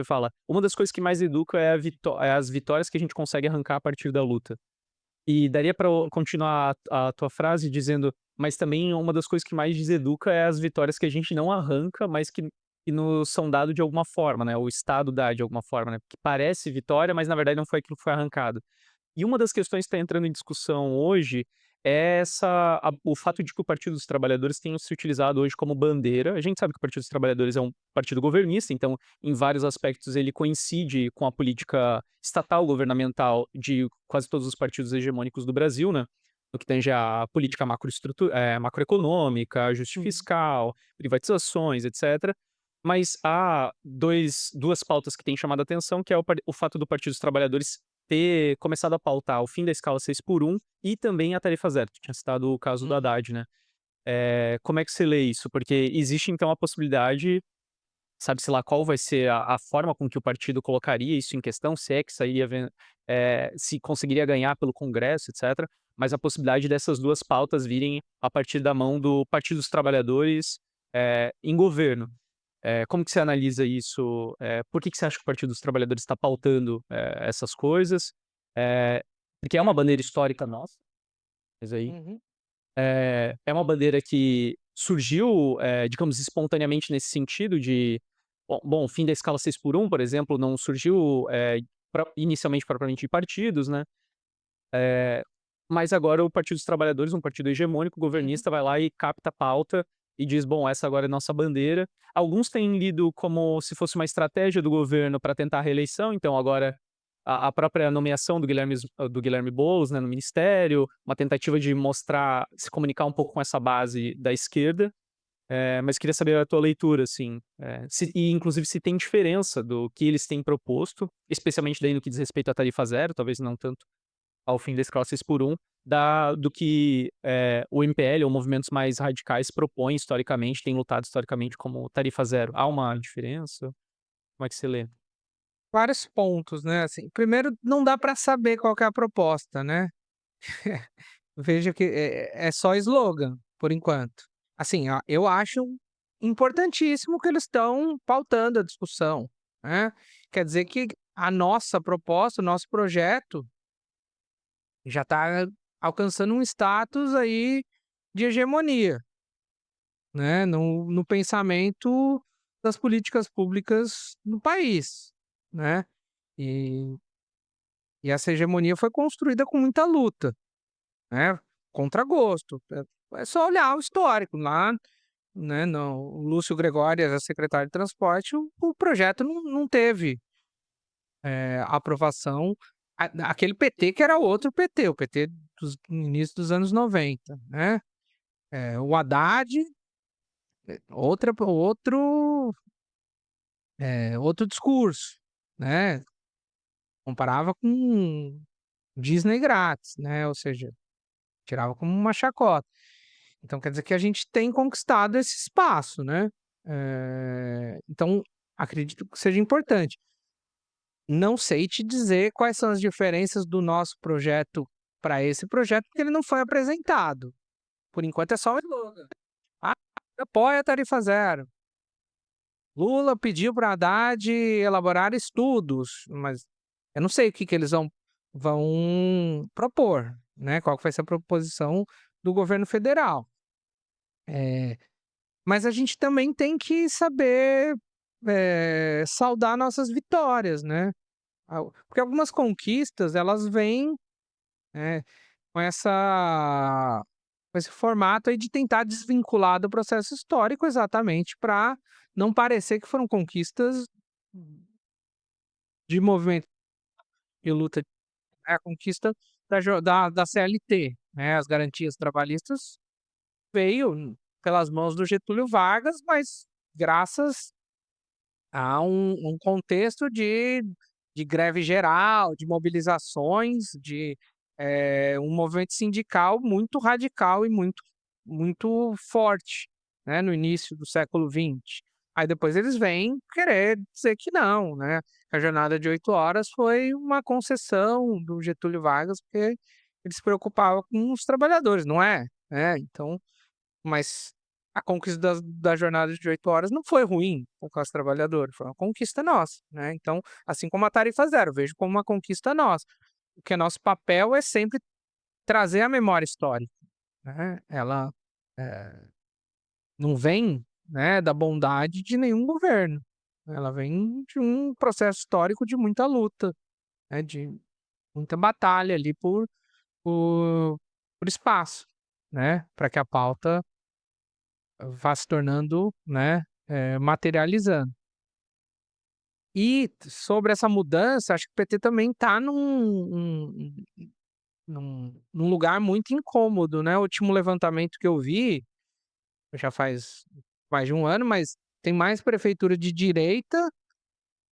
você fala: "Uma das coisas que mais educa é as vitórias que a gente consegue arrancar a partir da luta". E daria pra eu continuar a tua frase dizendo: "Mas também uma das coisas que mais deseduca é as vitórias que a gente não arranca, mas que nos são dado de alguma forma, né, o Estado dá de alguma forma, né, que parece vitória, mas na verdade não foi aquilo que foi arrancado". E uma das questões que está entrando em discussão hoje é o fato de que o Partido dos Trabalhadores tem se utilizado hoje como bandeira. A gente sabe que o Partido dos Trabalhadores é um partido governista, então, em vários aspectos, ele coincide com a política estatal governamental de quase todos os partidos hegemônicos do Brasil, né? No que tange a política macroeconômica, ajuste Uhum, fiscal, privatizações, etc. Mas há duas pautas que têm chamado a atenção, que é o fato do Partido dos Trabalhadores ter começado a pautar o fim da escala 6 por 1 e também a tarifa zero. Tu tinha citado o caso do uhum. Haddad, né. Como é que você lê isso? Porque existe então a possibilidade, sabe-se lá qual vai ser a forma com que o partido colocaria isso em questão, se é que sairia se conseguiria ganhar pelo Congresso, etcétera, mas a possibilidade dessas 2 pautas virem a partir da mão do Partido dos Trabalhadores, em governo. Como que você analisa isso? Por que que você acha que o Partido dos Trabalhadores está pautando, essas coisas? Porque é uma bandeira histórica nossa, mas aí Uhum, é uma bandeira que surgiu, digamos, espontaneamente nesse sentido de bom, o fim da escala 6 por 1, por exemplo, não surgiu, inicialmente propriamente de partidos, né, mas agora o Partido dos Trabalhadores, um partido hegemônico, uhum. governista, vai lá e capta a pauta e diz: "Bom, essa agora é nossa bandeira". Alguns têm lido como se fosse uma estratégia do governo para tentar a reeleição, então agora a própria nomeação do Guilherme Boulos, né, no ministério, uma tentativa de mostrar se comunicar um pouco com essa base da esquerda, mas queria saber a tua leitura, assim, se e inclusive se tem diferença do que eles têm proposto, especialmente daí no que diz respeito à tarifa zero, talvez não tanto ao fim da escala 6 por 1, do que, o MPL ou movimentos mais radicais propõem historicamente, têm lutado historicamente como tarifa zero. Há uma diferença? Como é que você lê? Vários pontos, né, assim, primeiro não dá para saber qual que é a proposta, né. Veja que é só slogan, por enquanto. Assim, eu acho importantíssimo que eles estão pautando a discussão, né. Quer dizer que a nossa proposta, o nosso projeto já está alcançando um status aí de hegemonia, né, no pensamento das políticas públicas no país, né. E e essa hegemonia foi construída com muita luta, né, contra gosto. É só olhar o histórico lá, né, no o Lúcio Gregório era secretário de transporte, o projeto não teve, aprovação, aquele PT que era outro PT, o PT dos no início dos anos 90, né. O Haddad, outro discurso, né, comparava com Disney grátis, né, ou seja, tirava como uma chacota. Então quer dizer que a gente tem conquistado esse espaço, né. Então acredito que seja importante. Não sei te dizer quais são as diferenças do nosso projeto para esse projeto, porque ele não foi apresentado. Por enquanto é só o slogan. "Ah, apoia a tarifa zero. Lula pediu para Haddad elaborar estudos", mas eu não sei o que que eles vão propor, né, qual que vai ser a proposição do governo federal. Eh Mas a gente também tem que saber, saudar nossas vitórias, né. Porque algumas conquistas elas vêm, né, com esse formato aí de tentar desvincular do processo histórico, exatamente para não parecer que foram conquistas de movimento de luta, a conquista da CLT, né, as garantias trabalhistas veio pelas mãos do Getúlio Vargas, mas graças há um contexto de greve geral, de mobilizações, um movimento sindical muito radical e muito forte, né, no início do século XX. Aí depois eles vêm querer dizer que não, né, que a jornada de 8 horas foi uma concessão do Getúlio Vargas, porque ele se preocupava com os trabalhadores, não é, né, então mas a conquista da jornada de 8 horas não foi ruim para a classe trabalhadora, foi uma conquista nossa, né. Então, assim como a tarifa zero, eu vejo como uma conquista nossa, porque nosso papel é sempre trazer a memória histórica, né. Ela, eh, não vem, né, da bondade de nenhum governo, ela vem de um processo histórico de muita luta, né, de muita batalha ali por por espaço, né, para que a pauta vá se tornando, né, materializando. E sobre essa mudança, acho que o PT também está num lugar muito incômodo, né. O último levantamento que eu vi, já faz mais de um ano, mas tem mais prefeitura de direita,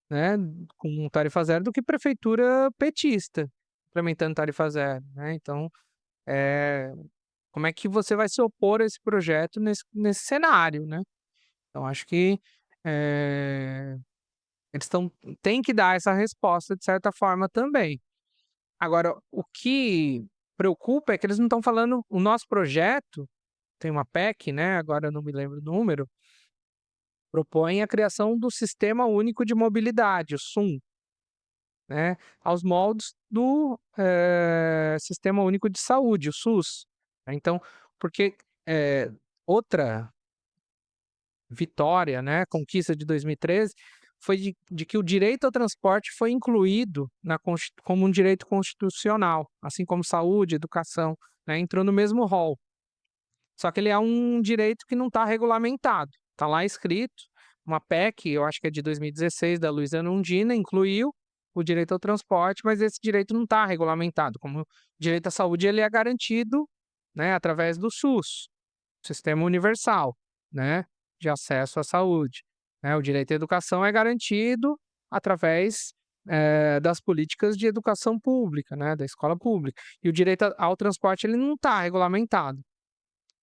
né, com tarifa zero do que prefeitura petista implementando tarifa zero, né. Então, eh, como é que você vai se opor a esse projeto nesse cenário, né. Então acho que, eh eles estão têm que dar essa resposta de certa forma também. Agora, o que preocupa é que eles não estão falando o nosso projeto, tem uma PEC, né, agora eu não me lembro o número, propõe a criação do Sistema Único de Mobilidade, o SUM, né, aos moldes do, Sistema Único de Saúde, o SUS. Então, porque, outra vitória, né, conquista de 2013, foi de que o direito ao transporte foi incluído como um direito constitucional, assim como saúde, educação, né, entrou no mesmo rol. Só que ele é um direito que não está regulamentado. Está lá escrito, uma PEC, eu acho que é de 2016, da Luísa Erundina, incluiu o direito ao transporte, mas esse direito não está regulamentado. Como o direito à saúde ele é garantido, né, através do SUS, Sistema Universal, né, de acesso à saúde, né. O direito à educação é garantido através, das políticas de educação pública, né, da escola pública. E o direito ao transporte ele não está regulamentado.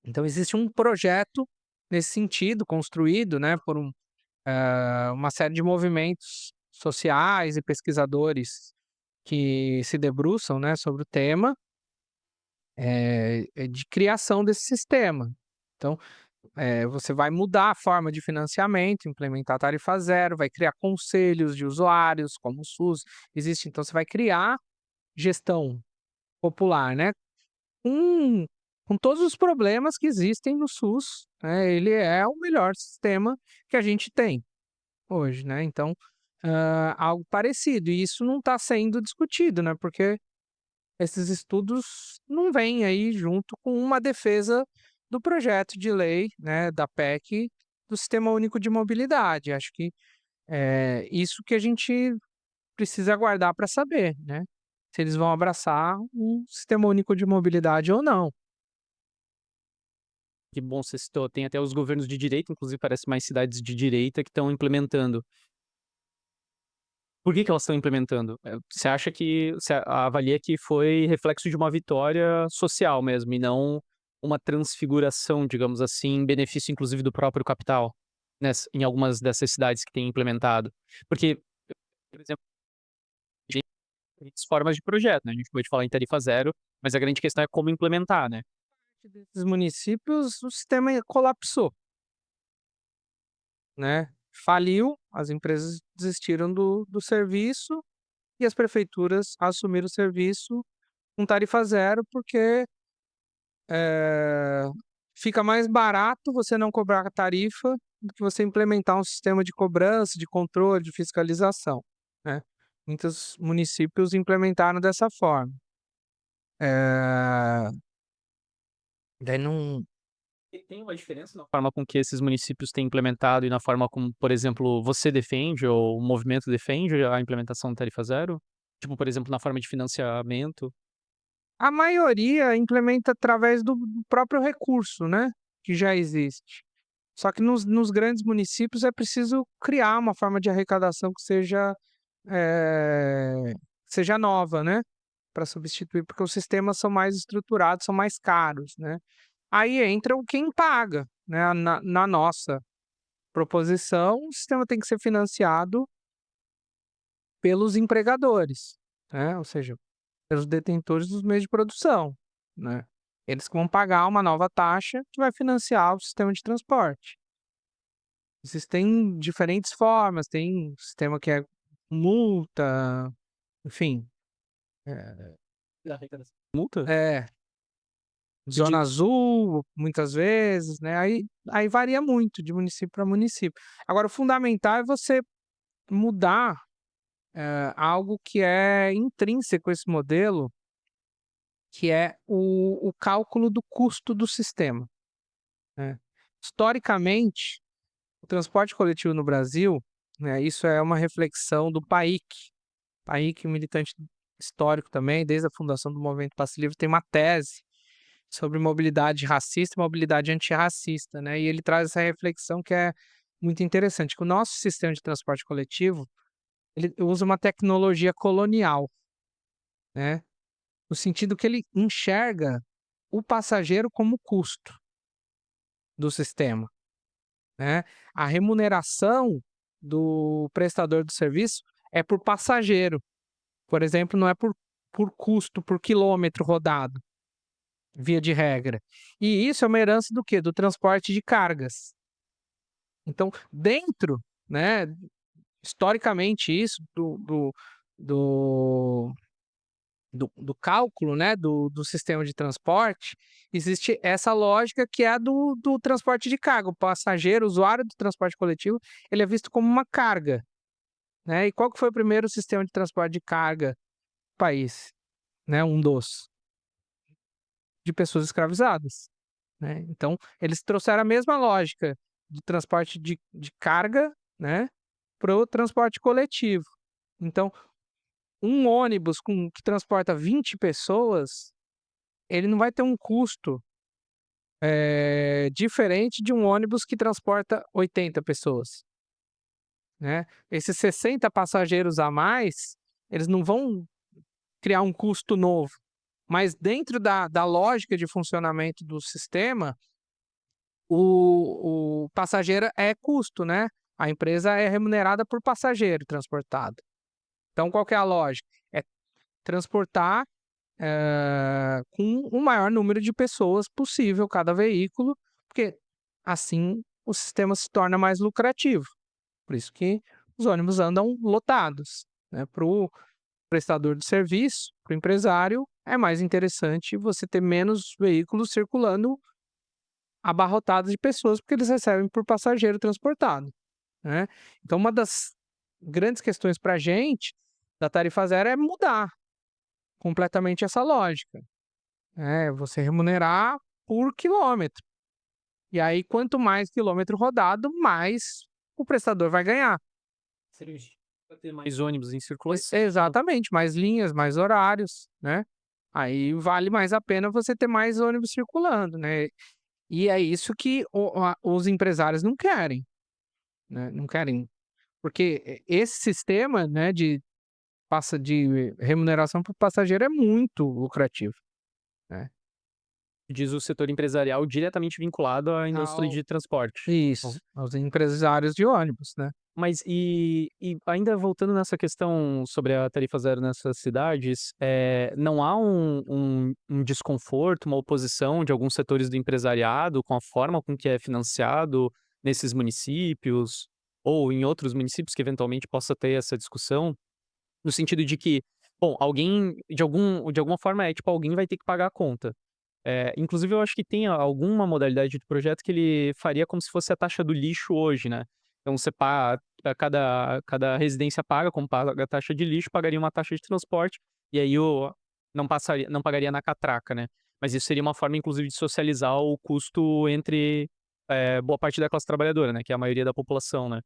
Então existe um projeto nesse sentido construído, né, por uma série de movimentos sociais e pesquisadores que se debruçam, né, sobre o tema, de criação desse sistema. Então, você vai mudar a forma de financiamento, implementar a tarifa zero, vai criar conselhos de usuários, como o SUS existe. Então, você vai criar gestão popular, né? Com, com todos os problemas que existem no SUS, né? Ele é o melhor sistema que a gente tem hoje, né? Então, algo parecido. E isso não está sendo discutido, né? Porque esses estudos não vêm aí junto com uma defesa do projeto de lei, né, da PEC, do Sistema Único de Mobilidade. Acho que é isso que a gente precisa aguardar para saber, né, se eles vão abraçar um Sistema Único de Mobilidade ou não. Que bom você citou, tem até os governos de direita, inclusive parece mais cidades de direita que estão implementando. Por que que elas estão implementando? Você acha que você avalia que foi reflexo de uma vitória social mesmo e não uma transfiguração, digamos assim, em benefício inclusive do próprio capital, em algumas dessas cidades que têm implementado? Porque, por exemplo, tem diferentes formas de projeto, né, a gente pode falar em tarifa zero, mas a grande questão é como implementar, né. Desses municípios, o sistema colapsou, né, faliu, as empresas desistiram do serviço e as prefeituras assumiram o serviço com tarifa zero, porque fica mais barato você não cobrar a tarifa do que você implementar um sistema de cobrança, de controle, de fiscalização, né. Muitos municípios implementaram dessa forma. Eh, daí não E tem uma diferença na forma com que esses municípios têm implementado e na forma como, por exemplo, você defende ou o movimento defende a implementação da tarifa zero? Tipo, por exemplo, na forma de financiamento? a maioria implementa através do próprio recurso, né, que já existe. Só que nos grandes municípios é preciso criar uma forma de arrecadação que seja nova, né, para substituir, porque os sistemas são mais estruturados, são mais caros, né. Aí entra o quem paga, né, na nossa proposição, o sistema tem que ser financiado pelos empregadores, né, ou seja, pelos detentores dos meios de produção, né. Eles que vão pagar uma nova taxa que vai financiar o sistema de transporte. Existem diferentes formas, tem sistema que é multa, enfim. É, Multa? é, De zona azul, muitas vezes, né, aí varia muito de município para município. Agora o fundamental é você mudar, algo que é intrínseco a esse modelo, que é o cálculo do custo do sistema, né. Historicamente, o transporte coletivo no Brasil, né, isso é uma reflexão do PAIC, um militante histórico também, desde a fundação do Movimento Passe Livre, tem uma tese sobre mobilidade racista e mobilidade antirracista, né, e ele traz essa reflexão que é muito interessante, que o nosso sistema de transporte coletivo, ele usa uma tecnologia colonial, né, no sentido que ele enxerga o passageiro como custo do sistema, né. A remuneração do prestador do serviço é por passageiro, por exemplo, não é por custo, por quilômetro rodado, via de regra. E isso é uma herança do quê? Do transporte de cargas. Então, dentro, né, historicamente isso do do cálculo, né, do sistema de transporte, existe essa lógica que é a do transporte de carga. O passageiro, o usuário do transporte coletivo, ele é visto como uma carga, né. E qual que foi o primeiro sistema de transporte de carga do país? Né, um dos de pessoas escravizadas, né. Então, eles trouxeram a mesma lógica do transporte de carga, né, para o transporte coletivo. Então, um ônibus que transporta 20 pessoas, ele não vai ter um custo, diferente de um ônibus que transporta 80 pessoas, né. Esses 60 passageiros a mais, eles não vão criar um custo novo, mas dentro da lógica de funcionamento do sistema, o passageiro é custo, né, a empresa é remunerada por passageiro transportado. Então qual que é a lógica? É transportar, com o maior número de pessoas possível cada veículo, porque assim o sistema se torna mais lucrativo. Por isso que os ônibus andam lotados, né, para o prestador de serviço, para o empresário, é mais interessante você ter menos veículos circulando abarrotados de pessoas, porque eles recebem por passageiro transportado, né. Então uma das grandes questões para a gente, da tarifa zero, é mudar completamente essa lógica, né, você remunerar por quilômetro. E aí quanto mais quilômetro rodado, mais o prestador vai ganhar. seria pra ter mais ônibus em circulação. Exatamente, mais linhas, mais horários, né. Aí vale mais a pena você ter mais ônibus circulando, né. E é isso que os empresários não querem, né, não querem, porque esse sistema, né, de remuneração por passageiro é muito lucrativo, né. Diz o setor empresarial diretamente vinculado à indústria Ao de transporte. Isso, aos empresários de ônibus, né. Mas e ainda voltando nessa questão sobre a tarifa zero nessas cidades, não há um desconforto, uma oposição de alguns setores do empresariado com a forma com que é financiado nesses municípios, ou em outros municípios que eventualmente possa ter essa discussão? No sentido de que, bom, alguém de alguma forma, tipo, alguém vai ter que pagar a conta. Inclusive eu acho que tem alguma modalidade de projeto que ele faria como se fosse a taxa do lixo hoje, né. Então você paga cada residência paga, como paga a taxa de lixo, pagaria uma taxa de transporte, e aí não pagaria na catraca, né. Mas isso seria uma forma inclusive de socializar o custo entre, boa parte da classe trabalhadora, né, que é a maioria da população, né.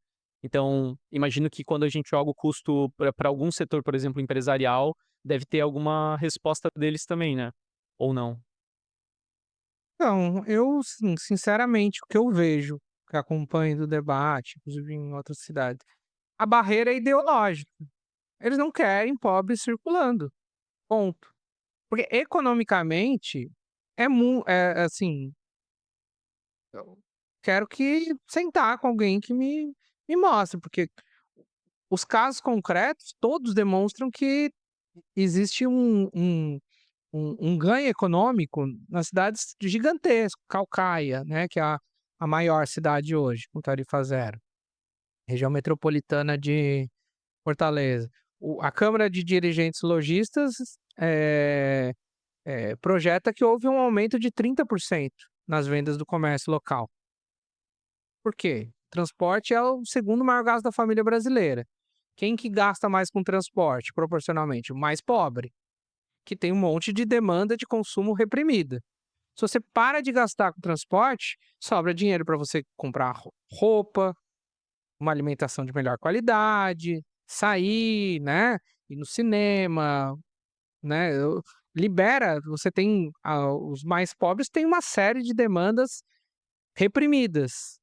Então, imagino que quando a gente joga o custo pra algum setor, por exemplo, empresarial, deve ter alguma resposta deles também, né, ou não? Então, eu sinceramente, o que eu vejo, que acompanho do debate, inclusive em outras cidades, a barreira é ideológica. Eles não querem pobres circulando, ponto. Porque economicamente assim, eu quero que sentar com alguém que me mostre, porque os casos concretos todos demonstram que existe um ganho econômico nas cidades gigantescas, Caucaia, né, que é a maior cidade hoje, com tarifa zero, região metropolitana de Fortaleza. A Câmara de Dirigentes Lojistas projeta que houve um aumento de 30% nas vendas do comércio local. Por quê? Transporte é o segundo maior gasto da família brasileira. Quem que gasta mais com transporte, proporcionalmente? O mais pobre, que tem um monte de demanda de consumo reprimida. Se você para de gastar com transporte, sobra dinheiro para você comprar roupa, uma alimentação de melhor qualidade, sair, né? Ir no cinema, né? Libera, você tem os mais pobres têm uma série de demandas reprimidas.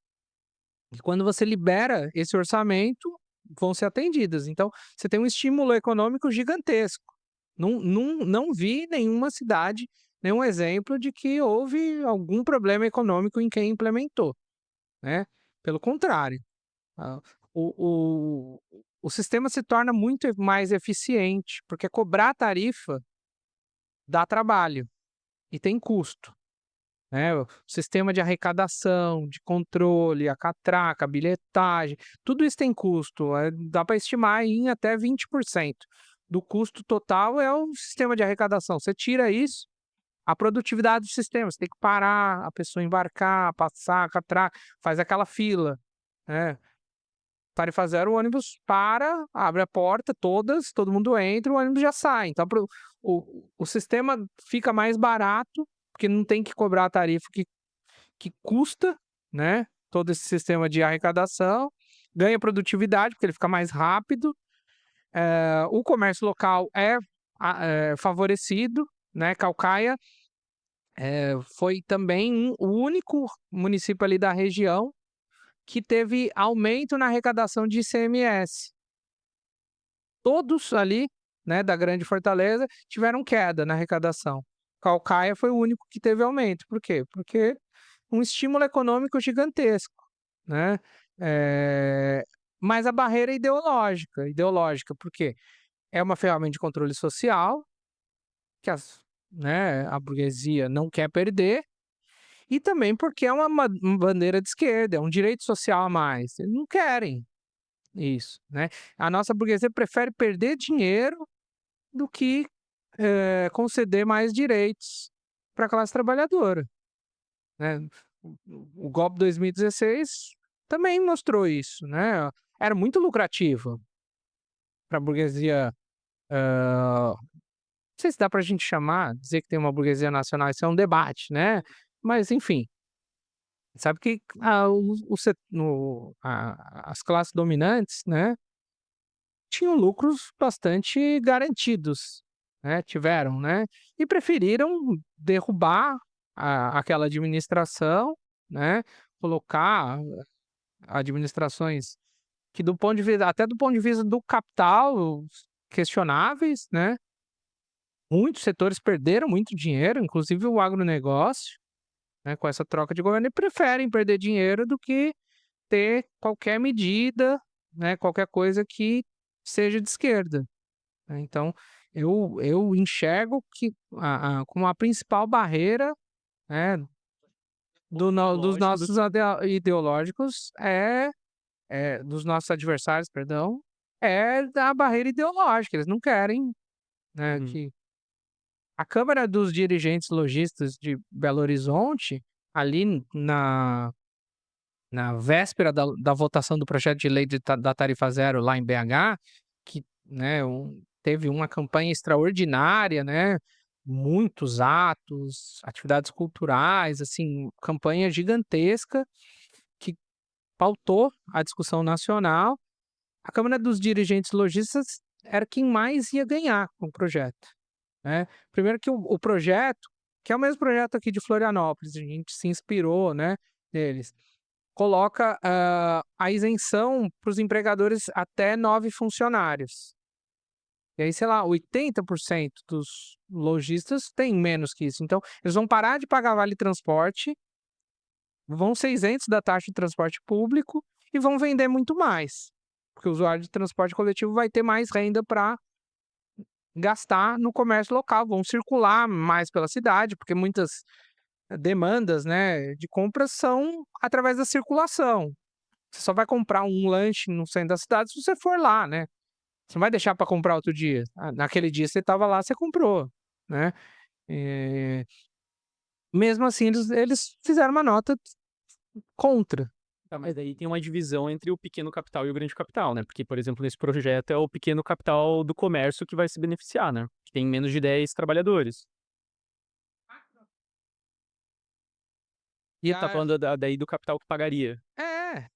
E quando você libera esse orçamento, vão ser atendidas. Então, você tem um estímulo econômico gigantesco. Não vi nenhuma cidade, nenhum exemplo de que houve algum problema econômico em quem implementou, né? Pelo contrário, ah, o sistema se torna muito mais eficiente, porque cobrar tarifa dá trabalho e tem custo, né? O sistema de arrecadação, de controle, a catraca, a bilhetagem, tudo isso tem custo. Dá para estimar em até 20% do custo total é o sistema de arrecadação. Você tira isso, a produtividade do sistema, você tem que parar, a pessoa embarcar, passar, a catraca, faz aquela fila, né? Tarifa zero, o ônibus para, abre a porta, todas, todo mundo entra, o ônibus já sai. Então, o sistema fica mais barato, porque não tem que cobrar a tarifa que custa, né? Todo esse sistema de arrecadação, ganha produtividade, porque ele fica mais rápido. O comércio local é favorecido, né? Caucaia foi também o único município ali da região que teve aumento na arrecadação de ICMS. Todos ali, né, da Grande Fortaleza tiveram queda na arrecadação. Caucaia foi o único que teve aumento. Por quê? Porque um estímulo econômico gigantesco, né? Mas a barreira é ideológica, porque é uma ferramenta de controle social que a burguesia não quer perder, e também porque é uma bandeira de esquerda, é um direito social a mais. Eles não querem isso, né? A nossa burguesia prefere perder dinheiro do que conceder mais direitos para a classe trabalhadora, né? O golpe de 2016 também mostrou isso, né? Era muito lucrativo para a burguesia. Não sei se dá para a gente dizer que tem uma burguesia nacional, isso é um debate, né? Mas, enfim, sabe que as classes dominantes, né, tinham lucros bastante garantidos, né? Tiveram, né? E preferiram derrubar aquela administração, né? Colocar administrações que até do ponto de vista do capital, questionáveis, né? Muitos setores perderam muito dinheiro, inclusive o agronegócio, né, com essa troca de governo, e preferem perder dinheiro do que ter qualquer medida, né, qualquer coisa que seja de esquerda, né. Então, eu enxergo que como a principal barreira, né, dos Lógico, nossos ideológicos dos nossos adversários, perdão, é a barreira ideológica. Eles não querem, né, uhum. que a Câmara dos Dirigentes Lojistas de Belo Horizonte, ali na véspera da votação do projeto de lei da tarifa zero lá em BH, que, né, teve uma campanha extraordinária, né, muitos atos, atividades culturais, assim, campanha gigantesca que pautou a discussão nacional. A Câmara dos Dirigentes Lojistas era quem mais ia ganhar com o projeto, né. Primeiro que o projeto, que é o mesmo projeto aqui de Florianópolis, a gente se inspirou, né, neles, coloca a isenção para os empregadores até 9 funcionários. E aí, sei lá, 80% dos lojistas têm menos que isso. Então, eles vão parar de pagar vale transporte, vão ser isentos da taxa de transporte público e vão vender muito mais. Porque o usuário de transporte coletivo vai ter mais renda para gastar no comércio local, vão circular mais pela cidade, porque muitas demandas, né, de compras são através da circulação. Você só vai comprar um lanche no centro da cidade se você for lá, né. Você não vai deixar para comprar outro dia. Ah, naquele dia você estava lá, você comprou, né. Eh, Mesmo assim eles fizeram uma nota contra. Tá, mas daí tem uma divisão entre o pequeno capital e o grande capital, né, porque, por exemplo, nesse projeto é o pequeno capital do comércio que vai se beneficiar, né, que tem menos de 10 trabalhadores. E Tá a falando daí do capital que pagaria. é,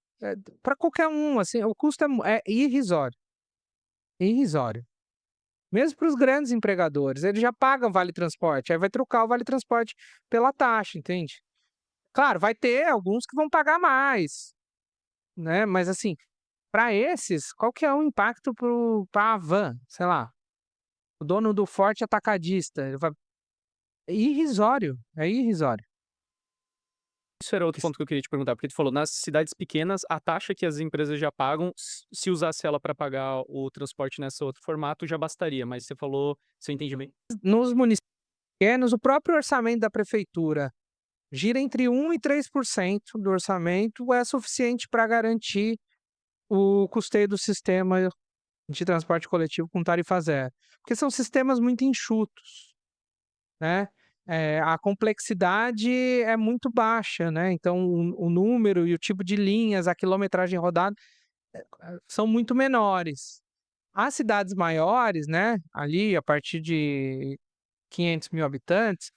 pra qualquer um, assim, o custo é irrisório, irrisório. Mesmo para os grandes empregadores, eles já pagam vale transporte, aí vai trocar o vale transporte pela taxa, entende? Claro, vai ter alguns que vão pagar mais, né, mas assim, para esses, qual que é o impacto para a van, sei lá, o dono do forte atacadista, ele vai é irrisório, é irrisório. Isso era outro ponto que eu queria te perguntar, porque tu falou, nas cidades pequenas, a taxa que as empresas já pagam, se usasse ela para pagar o transporte nesse outro formato, já bastaria, mas você falou, se eu entendi bem. Nos municípios pequenos, o próprio orçamento da prefeitura gira entre 1 e 3% do orçamento, é suficiente para garantir o custeio do sistema de transporte coletivo com tarifa zero, porque são sistemas muito enxutos, né, a complexidade é muito baixa, né, então o número e o tipo de linhas, a quilometragem rodada, são muito menores. As cidades maiores, né, ali a partir de 500.000 habitantes,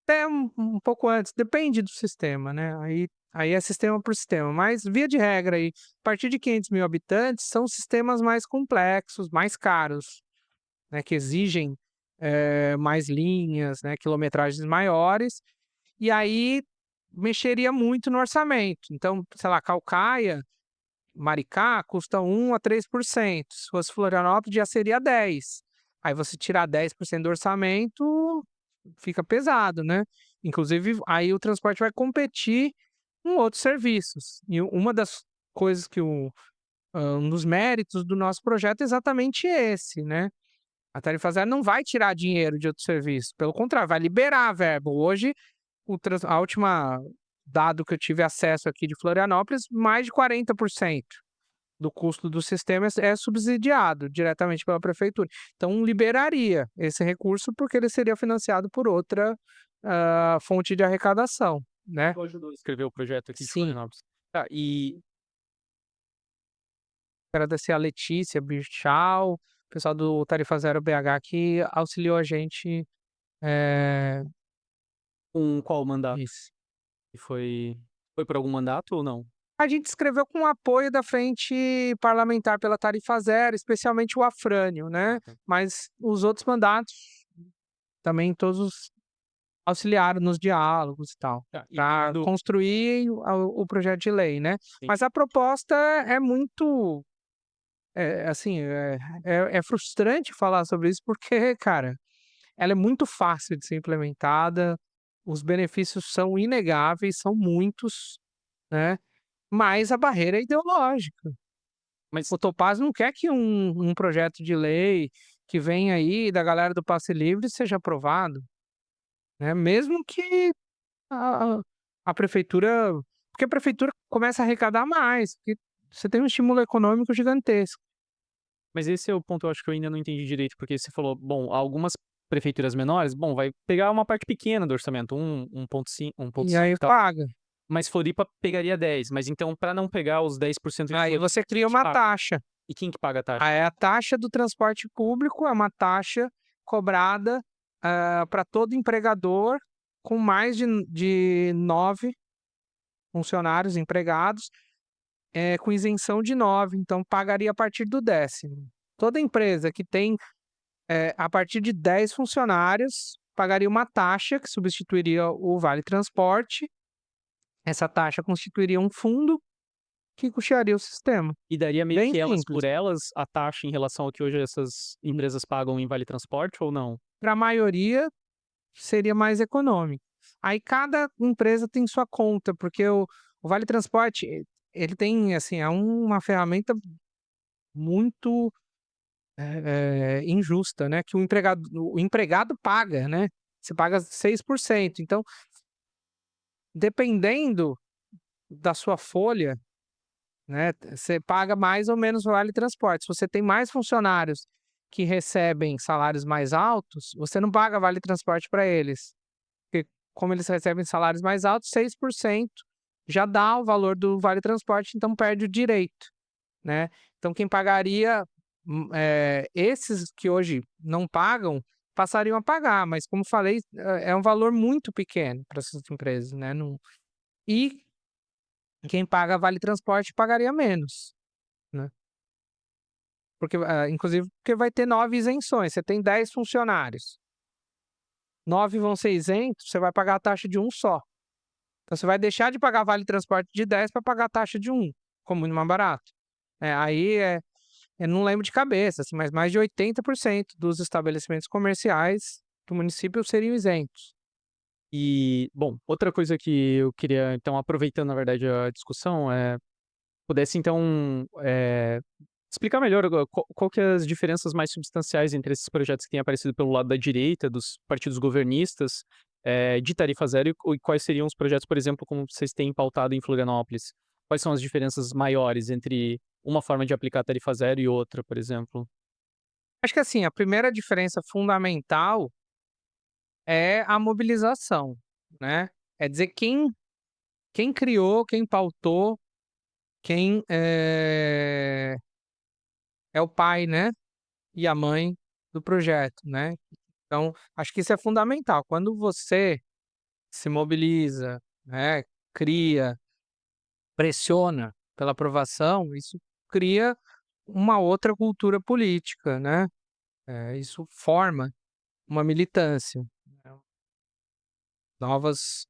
até um pouco antes, depende do sistema, né, aí é sistema por sistema, mas via de regra aí, a partir de 500.000 habitantes, são sistemas mais complexos, mais caros, né, que exigem, mais linhas, né, quilometragens maiores, e aí mexeria muito no orçamento. Então, sei lá, Caucaia, Maricá custa 1 a 3%, se fosse Florianópolis já seria 10. Aí você tirar 10% do orçamento, fica pesado, né. Inclusive, aí o transporte vai competir com outros serviços. E uma das coisas que um dos méritos do nosso projeto é exatamente esse, né. A tarifa zero não vai tirar dinheiro de outro serviço, pelo contrário, vai liberar verba. Hoje, a última dado que eu tive acesso aqui de Florianópolis, mais de 40% do custo do sistema é subsidiado diretamente pela prefeitura. Então liberaria esse recurso, porque ele seria financiado por outra, fonte de arrecadação, né. Tu ajudou a escrever o projeto aqui de Sim, Florianópolis. Tá, e agradecer a Letícia Birchal, pessoal do Tarifa Zero BH que auxiliou a gente, eh com qual mandato? isso. E foi por algum mandato ou não? A gente escreveu com o apoio da Frente Parlamentar pela Tarifa Zero, especialmente o Afrânio, né, Ah, tá. mas os outros mandatos também todos auxiliaram nos diálogos e tal, Tá, e para quando construir o projeto de lei, né. sim, Mas a proposta é muito, assim, é frustrante falar sobre isso, porque, cara, ela é muito fácil de ser implementada, os benefícios são inegáveis, são muitos, né, mas a barreira é ideológica. mas O Topaz não quer que um projeto de lei que vem aí da galera do passe livre seja aprovado, né, mesmo que a a a prefeitura, porque a prefeitura começa a arrecadar mais, porque você tem um estímulo econômico gigantesco. mas esse é o ponto, eu acho que eu ainda não entendi direito, porque você falou, bom, algumas prefeituras menores, bom, vai pegar uma parte pequena do orçamento, 1,5 E aí e tal, paga. mas Floripa pegaria 10, mas então para não pegar os 10% de Aí Floripa, você quem cria que uma paga? taxa. E quem que paga a taxa? Aí a taxa do transporte público é uma taxa cobrada, pra todo empregador com mais de 9 funcionários empregados, com isenção de 9, então pagaria a partir do 10º. Toda empresa que tem, a partir de 10 funcionários, pagaria uma taxa que substituiria o vale transporte. Essa taxa constituiria um fundo que custearia o sistema. E daria meio Bem que elas simples. por elas, a taxa em relação ao que hoje essas empresas pagam em vale transporte ou não? Para a maioria, seria mais econômico. Aí cada empresa tem sua conta, porque o vale transporte, ele tem, assim, é uma ferramenta muito, injusta, né, que o empregado paga, né, você paga 6%. Então, dependendo da sua folha, né, você paga mais ou menos vale transporte. Se você tem mais funcionários que recebem salários mais altos, você não paga vale transporte para eles, porque como eles recebem salários mais altos, 6% já dá o valor do vale transporte, então perde o direito, né. Então quem pagaria, esses que hoje não pagam, passariam a pagar, mas como falei, é um valor muito pequeno para essas empresas, né, não e quem paga vale transporte pagaria menos, né. Porque, inclusive porque vai ter 9 isenções, você tem 10 funcionários, 9 vão ser isentos, você vai pagar a taxa de um só. Então você vai deixar de pagar vale transporte de 10 para pagar a taxa de um, ficou muito mais barato. Aí, eu não lembro de cabeça, assim, mas mais de 80% dos estabelecimentos comerciais do município seriam isentos. E, bom, outra coisa que eu queria, então, aproveitando, na verdade, a discussão, pudesse, então, explicar melhor agora qual que é as diferenças mais substanciais entre esses projetos que têm aparecido pelo lado da direita, dos partidos governistas, de tarifa zero e quais seriam os projetos, por exemplo, como vocês têm pautado em Florianópolis? Quais são as diferenças maiores entre uma forma de aplicar a tarifa zero e outra, por exemplo? Acho que, assim, a primeira diferença fundamental é a mobilização, né. É dizer quem criou, quem pautou, quem, é o pai, né, e a mãe do projeto, né. Então, acho que isso é fundamental. Quando você se mobiliza, né, cria, pressiona pela aprovação, isso cria uma outra cultura política, né. Isso forma uma militância, né, novas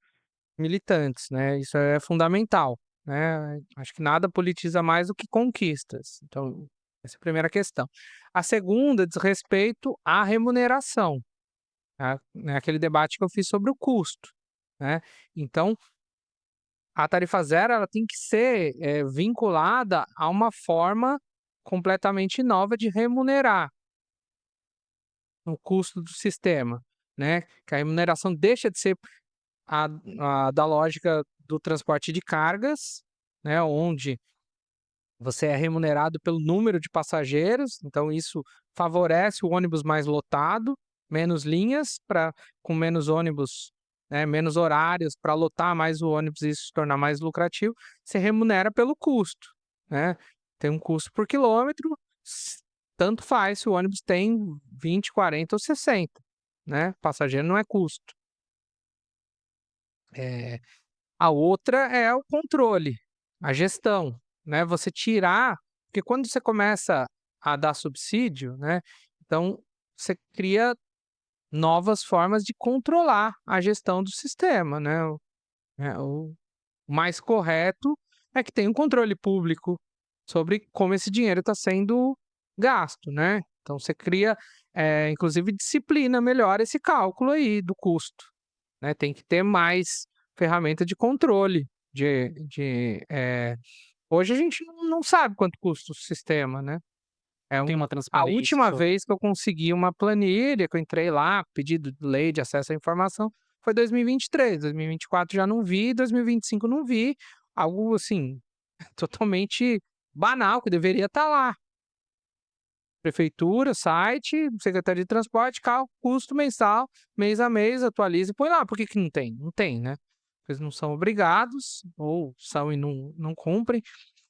militantes, né, isso é fundamental, né. Acho que nada politiza mais do que conquistas. Então, essa é a primeira questão. A segunda diz respeito à remuneração, tá, né, aquele debate que eu fiz sobre o custo, né. Então, a tarifa zero ela tem que ser, vinculada a uma forma completamente nova de remunerar o custo do sistema, né, que a remuneração deixa de ser a a da lógica do transporte de cargas, né, onde você é remunerado pelo número de passageiros, então isso favorece o ônibus mais lotado, menos linhas para com menos ônibus, né, menos horários para lotar mais o ônibus e isso se tornar mais lucrativo, você remunera pelo custo, né. Tem um custo por quilômetro, tanto faz se o ônibus tem 20, 40 ou 60, né, passageiro não é custo. Eh A outra é o controle, a gestão, né, você tirar porque quando você começa a dar subsídio, né, então você cria novas formas de controlar a gestão do sistema, né, o mais correto é que tenha um controle público sobre como esse dinheiro está sendo gasto, né. Então você cria, inclusive disciplina melhor esse cálculo aí do custo, né, tem que ter mais ferramenta de controle, hoje a gente não sabe quanto custa o sistema, né. É Tem um uma A transparência última sobre. vez que eu consegui uma planilha, que eu entrei lá, pedido de lei de acesso à informação, foi 2023, 2024 já não vi, 2025 não vi, algo assim, totalmente banal que deveria estar lá. Prefeitura, site, Secretaria de Transporte, custo mensal, mês a mês, atualiza e põe lá. Por que que não tem? Não tem, né. Eles não são obrigados, ou são e não cumprem.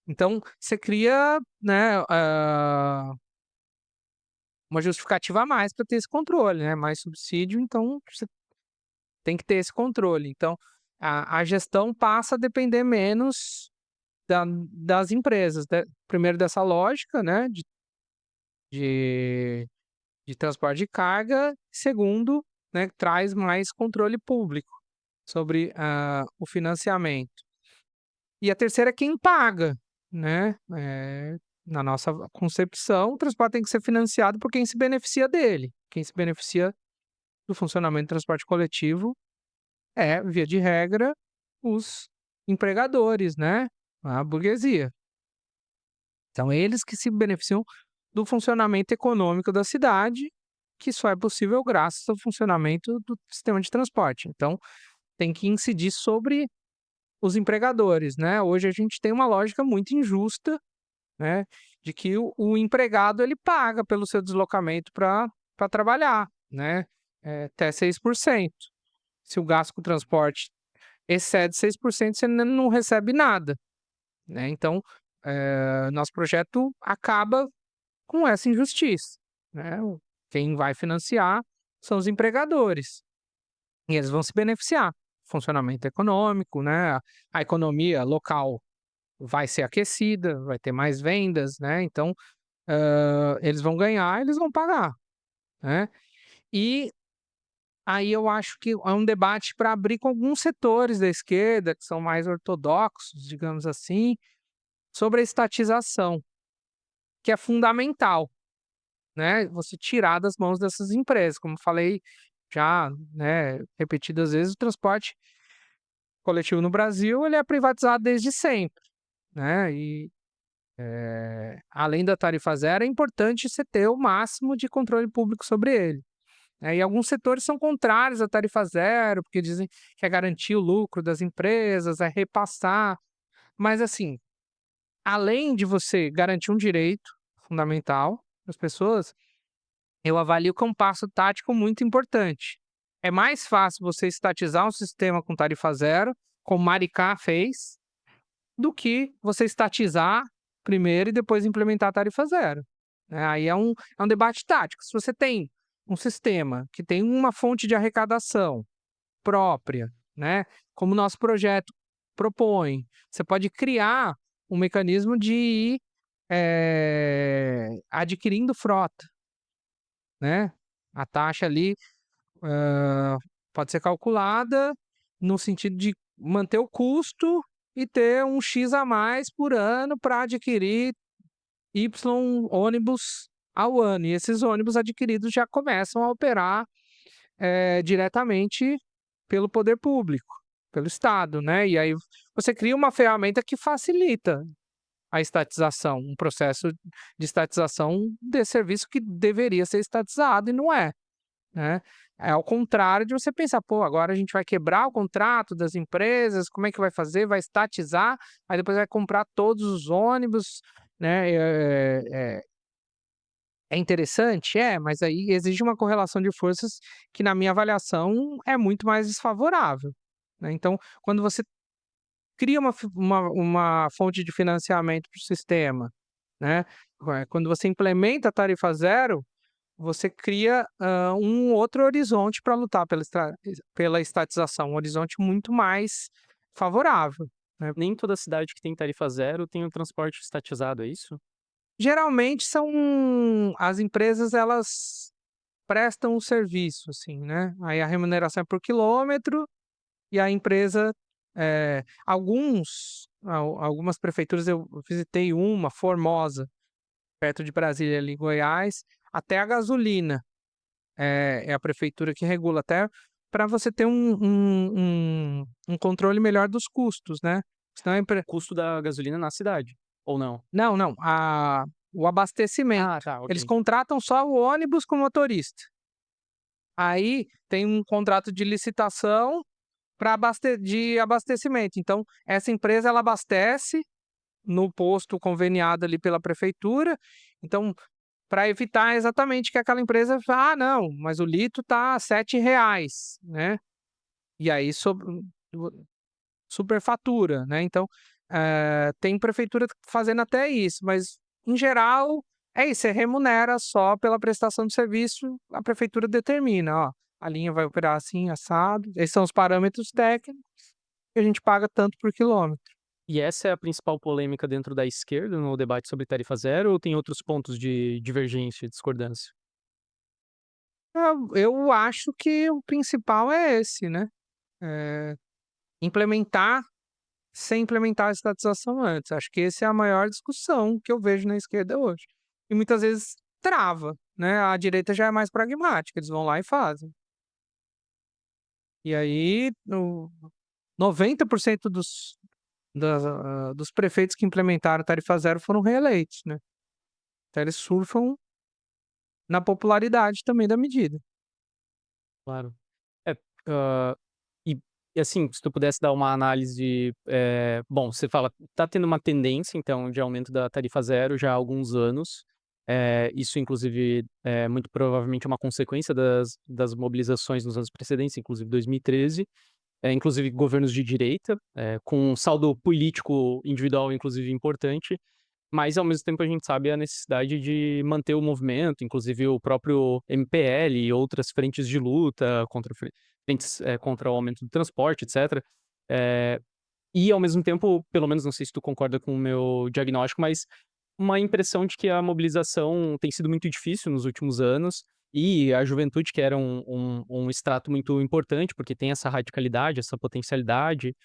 Então, você cria, né, uma justificativa a mais para ter esse controle, né, mais subsídio, então você tem que ter esse controle. Então, a gestão passa a depender menos das empresas, né, primeiro dessa lógica, né, de de transporte de carga, segundo, né, traz mais controle público sobre, o financiamento. E a terceira é quem paga, né, na nossa concepção, o transporte tem que ser financiado por quem se beneficia dele. Quem se beneficia do funcionamento do transporte coletivo é, via de regra, os empregadores, né, a burguesia. São eles que se beneficiam do funcionamento econômico da cidade, que só é possível graças ao funcionamento do sistema de transporte. Então, tem que incidir sobre os empregadores, né. Hoje a gente tem uma lógica muito injusta, né, de que o empregado ele paga pelo seu deslocamento para trabalhar, né, até 6%. Se o gasto com transporte excede 6%, você não recebe nada, né. Então, nosso projeto acaba com essa injustiça, né. Quem vai financiar são os empregadores, e eles vão se beneficiar. Funcionamento econômico, né, a economia local vai ser aquecida, vai ter mais vendas, né, então, eles vão ganhar, eles vão pagar, né. E aí eu acho que é um debate para abrir com alguns setores da esquerda, que são mais ortodoxos, digamos assim, sobre a estatização, que é fundamental, né, você tirar das mãos dessas empresas. Como falei já, né, repetidas vezes, o transporte coletivo no Brasil, ele é privatizado desde sempre, né, e, além da tarifa zero, é importante você ter o máximo de controle público sobre ele, né. E alguns setores são contrários à tarifa zero, porque dizem que é garantir o lucro das empresas, é repassar. Mas assim, além de você garantir um direito fundamental das pessoas, eu avalio que é um passo tático muito importante. É mais fácil você estatizar um sistema com tarifa zero, como Maricá fez, do que você estatizar primeiro e depois implementar a tarifa zero, né. Aí é um debate tático. Se você tem um sistema que tem uma fonte de arrecadação própria, né, como o nosso projeto propõe, você pode criar um mecanismo de ir, adquirindo frota, né. A taxa ali, hã, pode ser calculada no sentido de manter o custo e ter um X a mais por ano para adquirir Y ônibus ao ano. E esses ônibus adquiridos já começam a operar, diretamente pelo poder público, pelo Estado, né. E aí você cria uma ferramenta que facilita a estatização, um processo de estatização desse serviço que deveria ser estatizado e não é, né. É ao contrário de você pensar: "Pô, agora a gente vai quebrar o contrato das empresas, como é que vai fazer? Vai estatizar, aí depois vai comprar todos os ônibus", né. É interessante? É, mas aí exige uma correlação de forças que, na minha avaliação, é muito mais desfavorável, né. Então, quando você cria uma fonte de financiamento para o sistema, né, quando você implementa a tarifa zero, você cria, um outro horizonte para lutar pela estatização, um horizonte muito mais favorável, né. Nem toda cidade que tem tarifa zero tem o transporte estatizado, é isso? Geralmente são as empresas, elas prestam o serviço, assim, né, aí a remuneração é por quilômetro e a empresa, algumas prefeituras, eu visitei uma, Formosa, perto de Brasília, ali em Goiás, até a gasolina, é a prefeitura que regula, até para você ter um controle melhor dos custos, né, senão a empre Custo da gasolina na cidade, ou não? não, não, o abastecimento. Ah, tá, Eles ok. contratam só o ônibus com motorista. Aí tem um contrato de licitação para abastecimento. Então, essa empresa ela abastece no posto conveniado ali pela prefeitura. Então, para evitar exatamente que aquela empresa fale: "Ah, não, mas o litro tá R$ 7", né. E aí superfatura, né. Então, tem prefeitura fazendo até isso, mas em geral é isso, você remunera só pela prestação de serviço, a prefeitura determina: "Ó, a linha vai operar assim, assado, esses são os parâmetros técnicos, e a gente paga tanto por quilômetro". E essa é a principal polêmica dentro da esquerda no debate sobre tarifa zero ou tem outros pontos de divergência e discordância? Eu acho que o principal é esse, né, eh, implementar sem implementar a estatização antes. Acho que essa é a maior discussão que eu vejo na esquerda hoje. E muitas vezes trava, né, a direita já é mais pragmática, eles vão lá e fazem. E aí o 90% dos prefeitos que implementaram tarifa zero foram reeleitos, né. Então eles surfam na popularidade também da medida. Claro. É, hã, e assim, se tu pudesse dar uma análise, bom, você fala, tá tendo uma tendência então de aumento da tarifa zero já há alguns anos, isso inclusive, muito provavelmente é uma consequência das mobilizações nos anos precedentes, inclusive 2013, inclusive governos de direita, com um saldo político individual inclusive importante, mas ao mesmo tempo a gente sabe a necessidade de manter o movimento, inclusive o próprio MPL e outras frentes de luta contra frentes, contra o aumento do transporte, etcétera. Eh, e ao mesmo tempo, pelo menos não sei se tu concorda com o meu diagnóstico, mas uma impressão de que a mobilização tem sido muito difícil nos últimos anos, e a juventude, que era um extrato muito importante, porque tem essa radicalidade, essa potencialidade,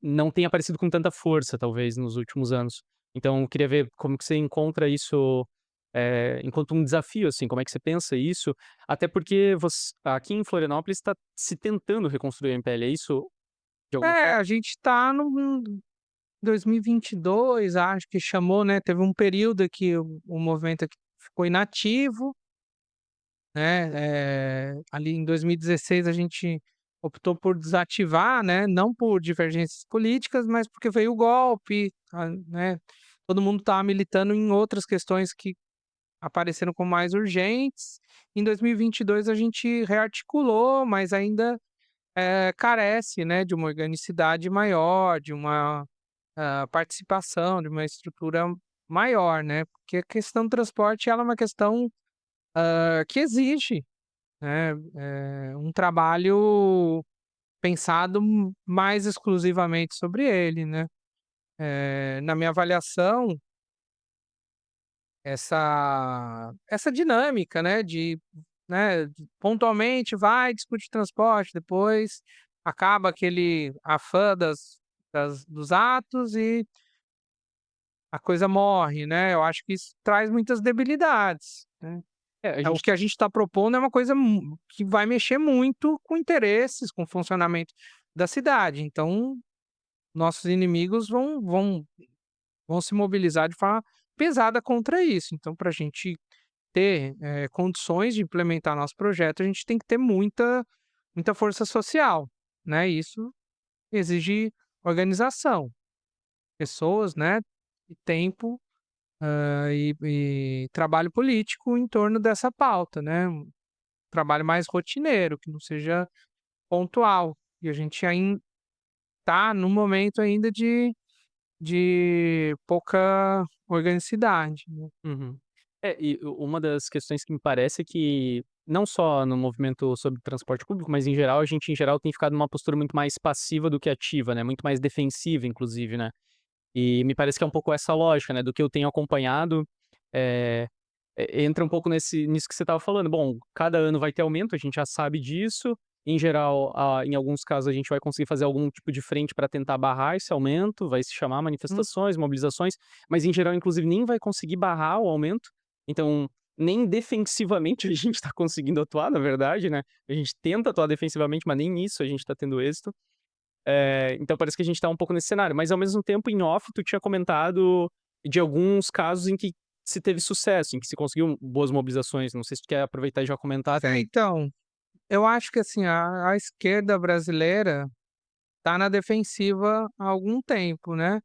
não tem aparecido com tanta força, talvez, nos últimos anos. Então eu queria ver como que você encontra isso, enquanto um desafio, assim, como é que você pensa isso? Até porque aqui em Florianópolis está se tentando reconstruir a MPL, é isso de alguma É, forma? a gente tá no 2022, acho que chamou, né, teve um período que o movimento aqui ficou inativo, né, ali em 2016 a gente optou por desativar, né, não por divergências políticas, mas porque veio o golpe, né, todo mundo estava militando em outras questões que apareceram como mais urgentes. Em 2022 a gente rearticulou, mas ainda, carece, né, de uma organicidade maior, de uma, participação, de uma estrutura maior, né, porque a questão do transporte ela é uma questão, que exige, né, um trabalho pensado mais exclusivamente sobre ele, né. Na minha avaliação, essa dinâmica, né, pontualmente vai, discute transporte, depois acaba aquele afã dos atos e a coisa morre, né. Eu acho que isso traz muitas debilidades, né. A O gente que a gente está propondo é uma coisa que vai mexer muito com interesses, com o funcionamento da cidade, então nossos inimigos vão se mobilizar de forma pesada contra isso. Então para a gente ter, condições de implementar nosso projeto, a gente tem que ter muita força social, né, isso exige organização, pessoas, né, e tempo, e trabalho político em torno dessa pauta, né, um trabalho mais rotineiro, que não seja pontual. E a gente ainda tá num momento ainda de pouca organicidade, né. Uhum. E uma das questões que me parece é que, não só no movimento sobre transporte público, mas em geral, a gente em geral tem ficado numa postura muito mais passiva do que ativa, né, muito mais defensiva inclusive, né. E me parece que é um pouco essa lógica, né, do que eu tenho acompanhado, eh, entra um pouco nisso que você estava falando. Bom, cada ano vai ter aumento, a gente já sabe disso. Em geral, em alguns casos a gente vai conseguir fazer algum tipo de frente para tentar barrar esse aumento, vai se chamar Hum, manifestações, mobilizações, mas em geral, inclusive, nem vai conseguir barrar o aumento. Então, nem defensivamente a gente está conseguindo atuar, na verdade, né. A gente tenta atuar defensivamente, mas nem nisso a gente está tendo êxito. Então parece que a gente tá um pouco nesse cenário, mas ao mesmo tempo em off tu tinha comentado de alguns casos em que se teve sucesso, em que se conseguiu boas mobilizações, não sei se tu quer aproveitar e já comentar também. então, eu acho que assim, a esquerda brasileira tá na defensiva há algum tempo, né,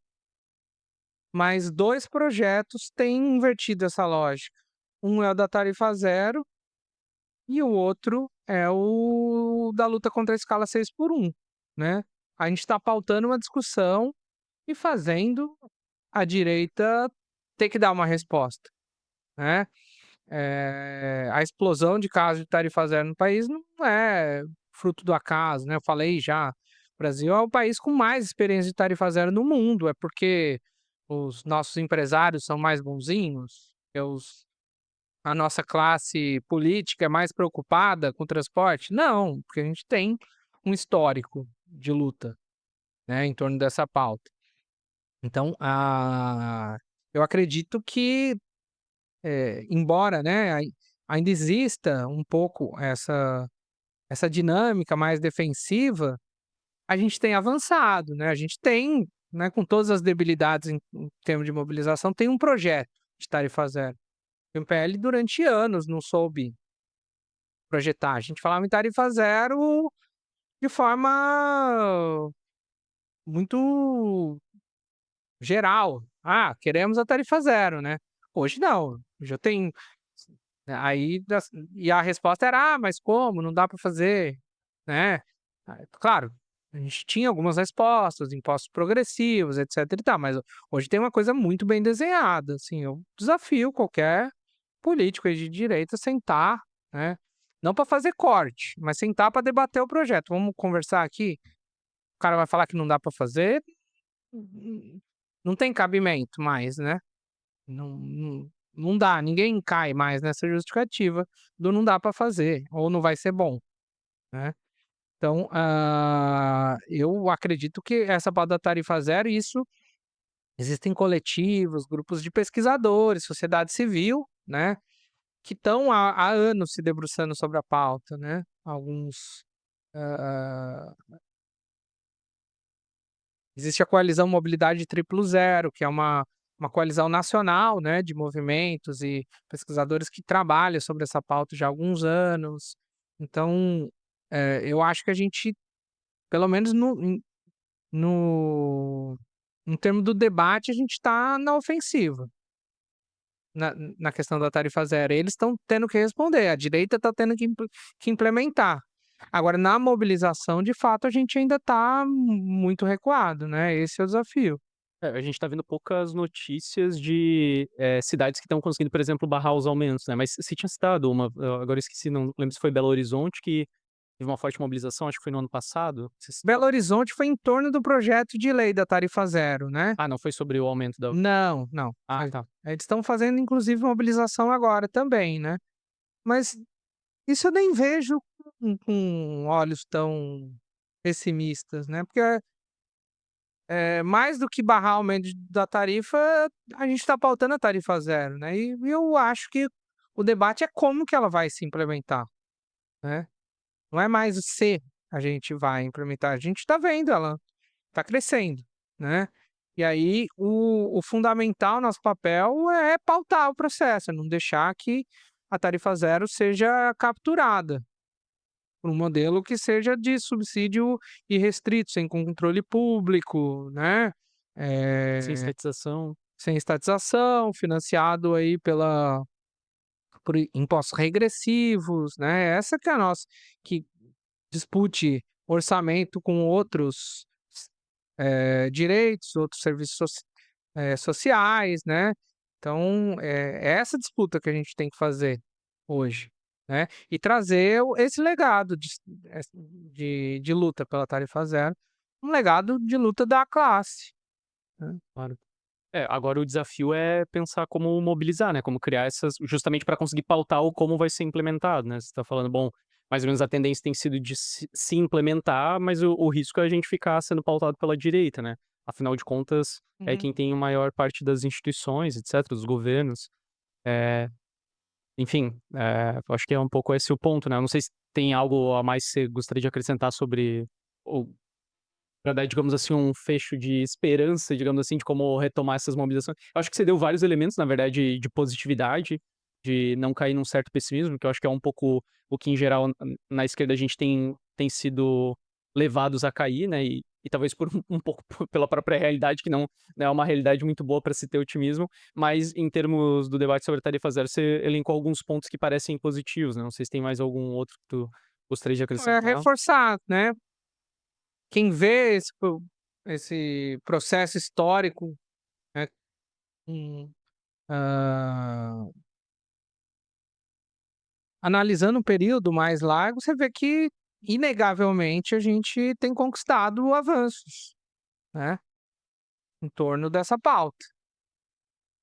mas 2 projetos têm invertido essa lógica. Um é o da tarifa zero e o outro é o da luta contra a escala 6x1, né. A gente está pautando uma discussão e fazendo a direita ter que dar uma resposta, né. A explosão de casos de tarifa zero no país não é fruto do acaso, né, eu falei já, o Brasil é o país com mais experiência de tarifa zero no mundo, é porque os nossos empresários são mais bonzinhos? A nossa classe política é mais preocupada com o transporte? Não, porque a gente tem um histórico de luta, né, em torno dessa pauta. Então, eu acredito que, embora, né, ainda exista um pouco essa dinâmica mais defensiva, a gente tem avançado, né, a gente tem, né, com todas as debilidades em termos de mobilização, tem um projeto de tarifa zero. O MPL durante anos não soube projetar. A gente falava em tarifa zero de forma muito geral. "Ah, queremos a tarifa zero", né. Hoje não, já tem aí das e a resposta era: "Ah, mas como? Não dá para fazer", né. Claro, a gente tinha algumas respostas, impostos progressivos, etc e tal, mas hoje tem uma coisa muito bem desenhada, assim, eu desafio qualquer político aí de direita sentar, né, não para fazer corte, mas sentar para debater o projeto. "Vamos conversar aqui?" O cara vai falar que não dá para fazer, não tem cabimento mais, né. Não dá, ninguém cai mais nessa justificativa do "não dá para fazer" ou "não vai ser bom", né. Então, eu acredito que essa pauta da tarifa zero, isso existem coletivos, grupos de pesquisadores, sociedade civil, né, que estão há anos se debruçando sobre a pauta, né. Alguns, hã existe a coalizão Mobilidade Triplo Zero, que é uma coalizão nacional, né, de movimentos e pesquisadores que trabalham sobre essa pauta já há alguns anos. Então, eu acho que a gente, pelo menos no em termo do debate, a gente está na ofensiva, na questão da tarifa zero. Eles estão tendo que responder, a direita está tendo que implementar. Agora, na mobilização, de fato, a gente ainda está muito recuado, né, esse é o desafio. É, a gente tá vendo poucas notícias de, cidades que estão conseguindo, por exemplo, barrar os aumentos, né, mas você tinha citado uma, agora eu esqueci, não lembro se foi Belo Horizonte que teve uma forte mobilização, acho que foi no ano passado. Você citou? Belo Horizonte foi em torno do projeto de lei da tarifa zero, né. Ah, não foi sobre o aumento da. Não, não, Ah, tá. eles estão fazendo inclusive mobilização agora também, né. Mas isso eu nem vejo com olhos tão pessimistas, né, porque, mais do que barrar o aumento da tarifa, a gente está pautando a tarifa zero, né, e eu acho que o debate é como que ela vai se implementar, né. Não é mais o se a gente vai implementar, a gente está vendo ela tá crescendo, né. E aí o fundamental, nosso papel é pautar o processo, é não deixar que a tarifa zero seja capturada por um modelo que seja de subsídio irrestrito, sem controle público, né, Sem eh, estatização. sem estatização, financiado aí por impostos regressivos, né, essa que é a nossa que dispute orçamento com outros direitos, outros serviços sociais, né. Então, é essa disputa que a gente tem que fazer hoje, né, e trazer esse legado de luta pela tarifa zero, um legado de luta da classe, né. Claro. É, agora o desafio é pensar como mobilizar, né, como criar essas justamente para conseguir pautar o como vai ser implementado, né. Você tá falando, bom, mais ou menos a tendência tem sido de se implementar, mas o risco é a gente ficar sendo pautado pela direita, né. Afinal de contas, é Uhum. quem tem a maior parte das instituições, etcétera, dos governos. Eh, enfim, eu acho que é um pouco esse o ponto, né. Eu não sei se tem algo a mais que você gostaria de acrescentar sobre ou pra dar, digamos assim, um fecho de esperança, digamos assim, de como retomar essas mobilizações. Eu acho que você deu vários elementos, na verdade, de positividade, de não cair num certo pessimismo, que eu acho que é um pouco o que, em geral, na esquerda a gente tem sido levados a cair, né, e talvez por um pouco pela própria realidade, que não é uma realidade muito boa para se ter otimismo, mas em termos do debate sobre a tarifa zero, você elencou alguns pontos que parecem positivos, né, não sei se tem mais algum outro que tu gostaria de É acrescentar. reforçar, né, quem vê esse processo histórico, né, com, hã analisando um período mais largo, você vê que, inegavelmente, a gente tem conquistado avanços, né, em torno dessa pauta.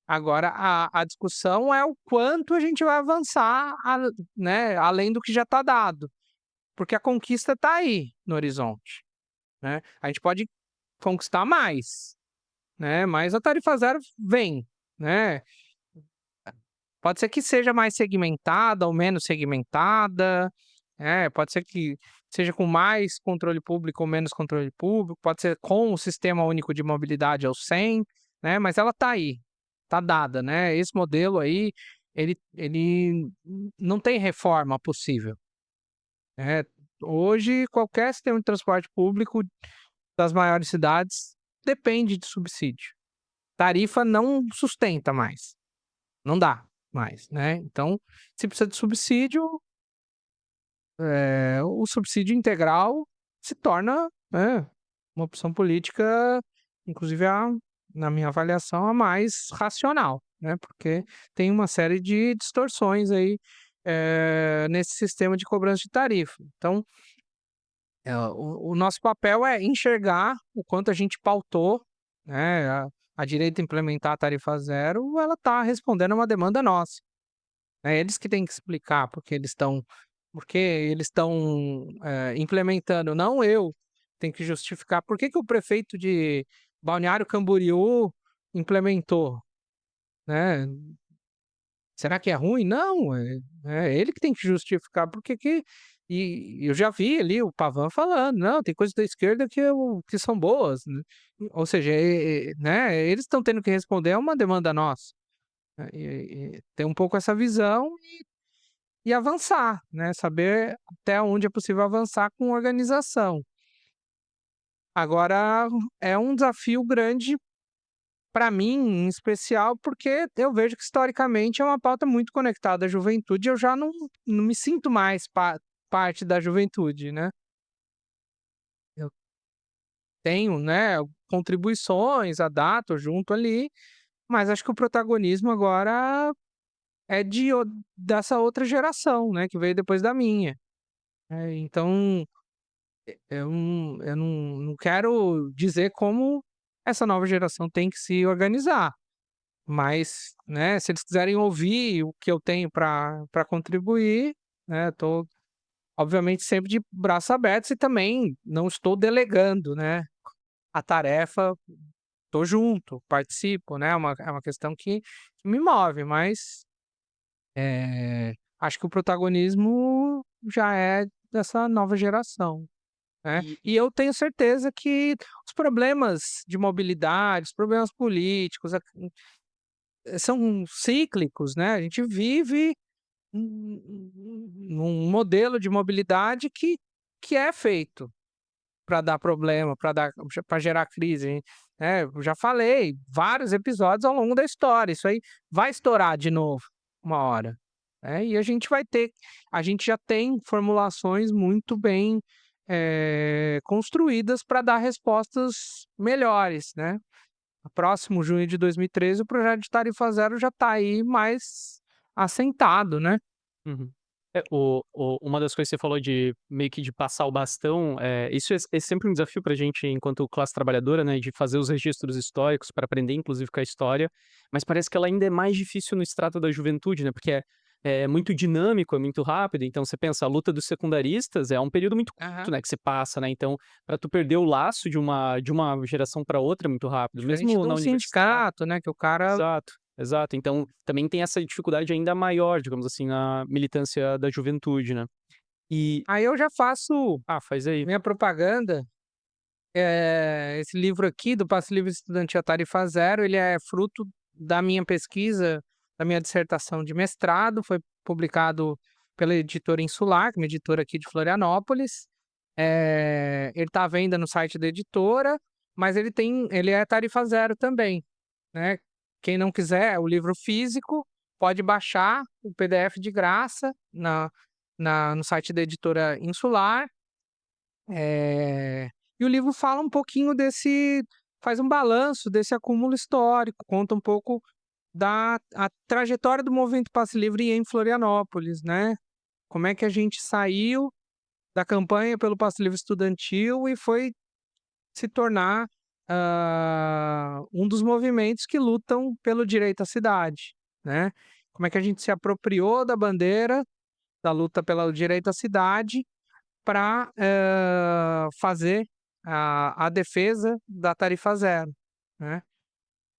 Agora a discussão é o quanto a gente vai avançar, né, além do que já está dado, porque a conquista está aí no horizonte, né. A gente pode conquistar mais, né, mas a tarifa zero vem, né. Pode ser que seja mais segmentada ou menos segmentada, pode ser que seja com mais controle público ou menos controle público, pode ser com o Sistema Único de Mobilidade ao 100, né, mas ela está aí, tá dada, né, esse modelo aí, ele não tem reforma possível, né. Hoje qualquer sistema de transporte público das maiores cidades depende de subsídio. Tarifa não sustenta mais, não dá mais, né. Então, se precisa de subsídio, o subsídio integral se torna, né, uma opção política, inclusive na minha avaliação, a mais racional, né, porque tem uma série de distorções aí, nesse sistema de cobrança de tarifa. Então, o nosso papel é enxergar o quanto a gente pautou, né, a direita implementar a tarifa zero, ela está respondendo a uma demanda nossa. É eles que têm que explicar porque eles estão implementando, não eu. Tem que justificar por que que o prefeito de Balneário Camboriú implementou, né. Será que é ruim? Não, é ele que tem que justificar por que e eu já vi ali o Pavan falando: "Não, tem coisas da esquerda que são boas", né. Ou seja, né, eles estão tendo que responder a uma demanda nossa, né, e ter um pouco essa visão e avançar, né, saber até onde é possível avançar com organização. Agora é um desafio grande para mim, em especial, porque eu vejo que historicamente é uma pauta muito conectada à juventude, eu já não me sinto mais parte da juventude, né. Eu tenho, né, contribuições, a data, eu junto ali, mas acho que o protagonismo agora é dessa outra geração, né, que veio depois da minha. Então eu não quero dizer como essa nova geração tem que se organizar, mas, né, se eles quiserem ouvir o que eu tenho para contribuir, né, tô obviamente sempre de braços abertos e também não estou delegando, né, a tarefa, tô junto, participo, né, é uma questão que me move, mas, acho que o protagonismo já é dessa nova geração. Né, E e eu tenho certeza que os problemas de mobilidade, os problemas políticos, são cíclicos, né, a gente vive num modelo de mobilidade que é feito para dar problema, para gerar crise, né, eu já falei, vários episódios ao longo da história, isso aí vai estourar de novo, uma hora, né, e a gente já tem formulações muito bem, construídas para dar respostas melhores, né. No próximo junho de 2013 o projeto de tarifa zero já está aí mais assentado, né. uhum. Uma das coisas que você falou de meio que de passar o bastão, isso é sempre um desafio pra gente enquanto classe trabalhadora, né, de fazer os registros históricos para aprender inclusive com a história, mas parece que ela ainda é mais difícil no extrato da juventude, né, porque é muito dinâmico, é muito rápido, então você pensa, a luta dos secundaristas é um período muito curto, Aham. né, que você passa, né, então para tu perder o laço de uma geração para outra é muito rápido, Diferente mesmo de na um universidade. sindicato, né, que o cara Exato, exato. Então, também tem essa dificuldade ainda maior, digamos assim, na militância da juventude, né. E aí eu já faço faz aí. minha propaganda. Esse livro aqui, do Passe Livre Estudantil à Tarifa Zero, ele é fruto da minha pesquisa, da minha dissertação de mestrado, foi publicado pela editora Insular, que é uma editora aqui de Florianópolis. Ele está à venda no site da editora, mas ele é tarifa zero também, né. Quem não quiser o livro físico, pode baixar o PDF de graça no site da editora Insular. E o livro fala um pouquinho faz um balanço desse acúmulo histórico, conta um pouco da a trajetória do movimento Passe Livre em Florianópolis, né. Como é que a gente saiu da campanha pelo Passe Livre estudantil e foi se tornar, um dos movimentos que lutam pelo direito à cidade, né. Como é que a gente se apropriou da bandeira da luta pelo direito à cidade para fazer a defesa da tarifa zero, né.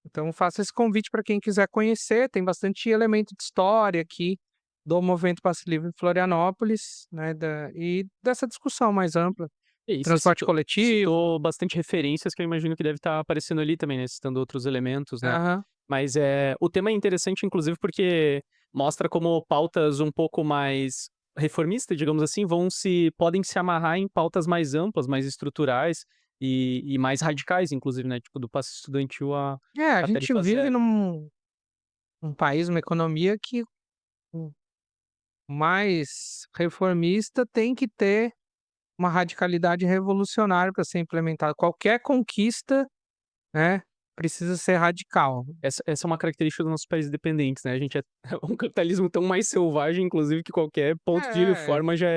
Então faço esse convite para quem quiser conhecer, tem bastante elemento de história aqui do movimento Passe Livre em Florianópolis, né, e dessa discussão mais ampla, E você transporte coletivo. citou bastante referências que eu imagino que deve estar aparecendo ali também, né, citando outros elementos, né. Aham. Mas, o tema é interessante inclusive porque mostra como pautas um pouco mais reformista, digamos assim, podem se amarrar em pautas mais amplas, mais estruturais e mais radicais inclusive, né, tipo do passe estudantil É, a à gente tarifa vive zero. num país, uma economia que o mais reformista tem que ter uma radicalidade revolucionária para ser implementada. Qualquer conquista, né, precisa ser radical. Essa é uma característica dos nossos países dependentes, né, a gente é é um capitalismo tão mais selvagem inclusive que qualquer ponto de É, reforma é. já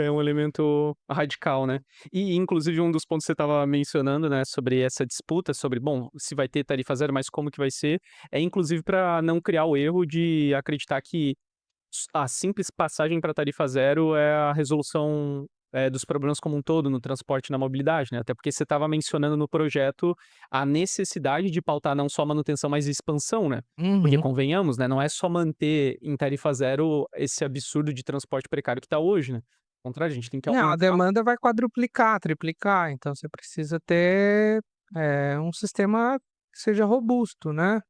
é um elemento radical, né. E inclusive um dos pontos que você estava mencionando, né, sobre essa disputa sobre, bom, se vai ter tarifa zero, mas como que vai ser, é inclusive para não criar o erro de acreditar que a simples passagem para tarifa zero é a resolução, dos problemas como um todo no transporte e na mobilidade, né, até porque você estava mencionando no projeto a necessidade de pautar não só a manutenção, mas expansão, né. Porque Uhum. convenhamos, né, não é só manter em tarifa zero esse absurdo de transporte precário que está hoje, né. Ao contrário, a gente tem que Não, a aumentar. demanda vai quadruplicar, triplicar, então você precisa ter, um sistema que seja robusto, né,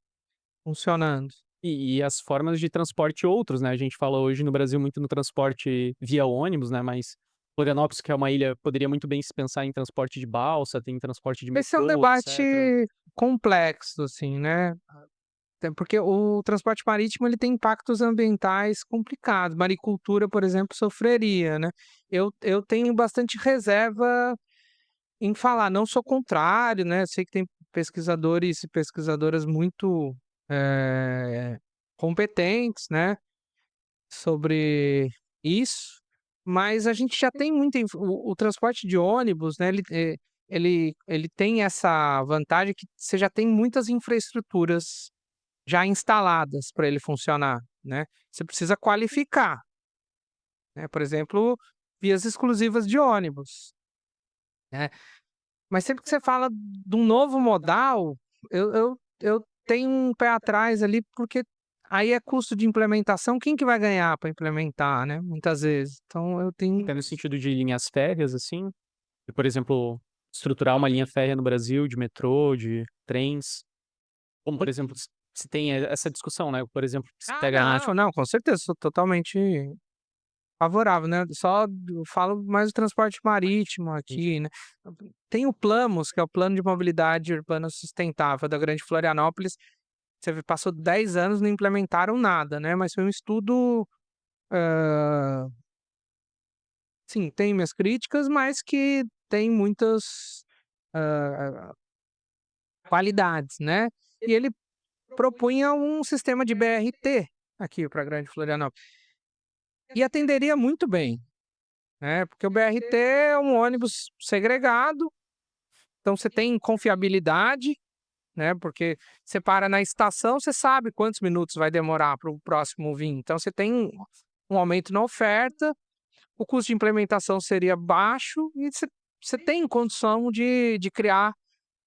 funcionando. E as formas de transporte outros, né, a gente fala hoje no Brasil muito no transporte via ônibus, né, mas Florianópolis, que é uma ilha, poderia muito bem se pensar em transporte de balsa, tem transporte de Esse é um metrô, debate etcétera. complexo, assim, né, até porque o transporte marítimo ele tem impactos ambientais complicados, maricultura, por exemplo, sofreria, né. Eu tenho bastante reserva em falar, não sou contrário, né, sei que tem pesquisadores e pesquisadoras muito, competentes, né, sobre isso, mas a gente já tem muita o transporte de ônibus, né, ele tem essa vantagem que você já tem muitas infraestruturas já instaladas para ele funcionar, né. Você precisa qualificar, né, por exemplo, vias exclusivas de ônibus, né. Mas sempre que você fala de um novo modal, eu tenho um pé atrás ali, porque aí é custo de implementação, quem que vai ganhar para implementar, né, muitas vezes. Então eu tenho Até no sentido de linhas férreas, assim, e, por exemplo, estruturar uma linha férrea no Brasil de metrô, de trens, como, por exemplo, se tem essa discussão, né, por exemplo, se pega não, não, com certeza, sou totalmente favorável, né, só eu falo mais do transporte marítimo aqui, né. Tem o Planos, que é o Plano de Mobilidade Urbana Sustentável da Grande Florianópolis, você vê, passou 10 anos, não implementaram nada, né, mas foi um estudo, hã, sim, tem minhas críticas, mas que tem muitas, hã, qualidades, né. E ele propunha um sistema de BRT aqui para Grande Florianópolis, e atenderia muito bem, né, porque o BRT é um ônibus segregado, então você tem confiabilidade, né, porque você para na estação, você sabe quantos minutos vai demorar para o próximo vir, então você tem um aumento na oferta, o custo de implementação seria baixo e você tem condição de criar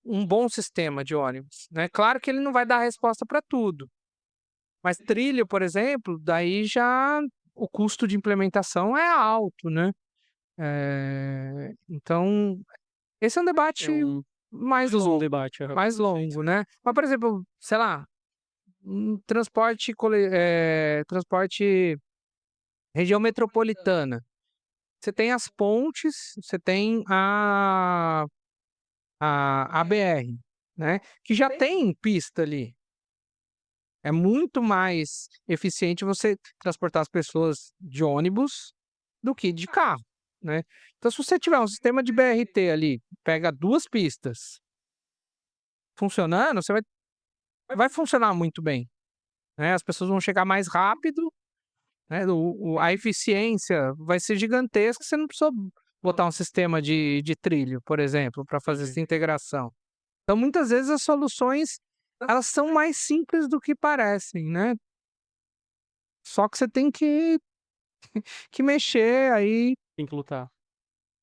um bom sistema de ônibus, né. Claro que ele não vai dar resposta para tudo, mas trilho, por exemplo, daí já o custo de implementação é alto, né. Então esse é um é debate um mais mais um longo, debate, aham. mais longo, né. Mas, por exemplo, sei lá, transporte região metropolitana, você tem as pontes, você tem a BR, né, que já tem pista ali. É muito mais eficiente você transportar as pessoas de ônibus do que de carro, né. Então se você tiver um sistema de BRT ali, pega 2 pistas funcionando, você vai funcionar muito bem, né, as pessoas vão chegar mais rápido, né, a eficiência vai ser gigantesca, você não precisa botar um sistema de trilho, por exemplo, para fazer Entendi. essa integração. Então muitas vezes as soluções, elas são mais simples do que parecem, né. Só que você tem que mexer aí Tem que lutar.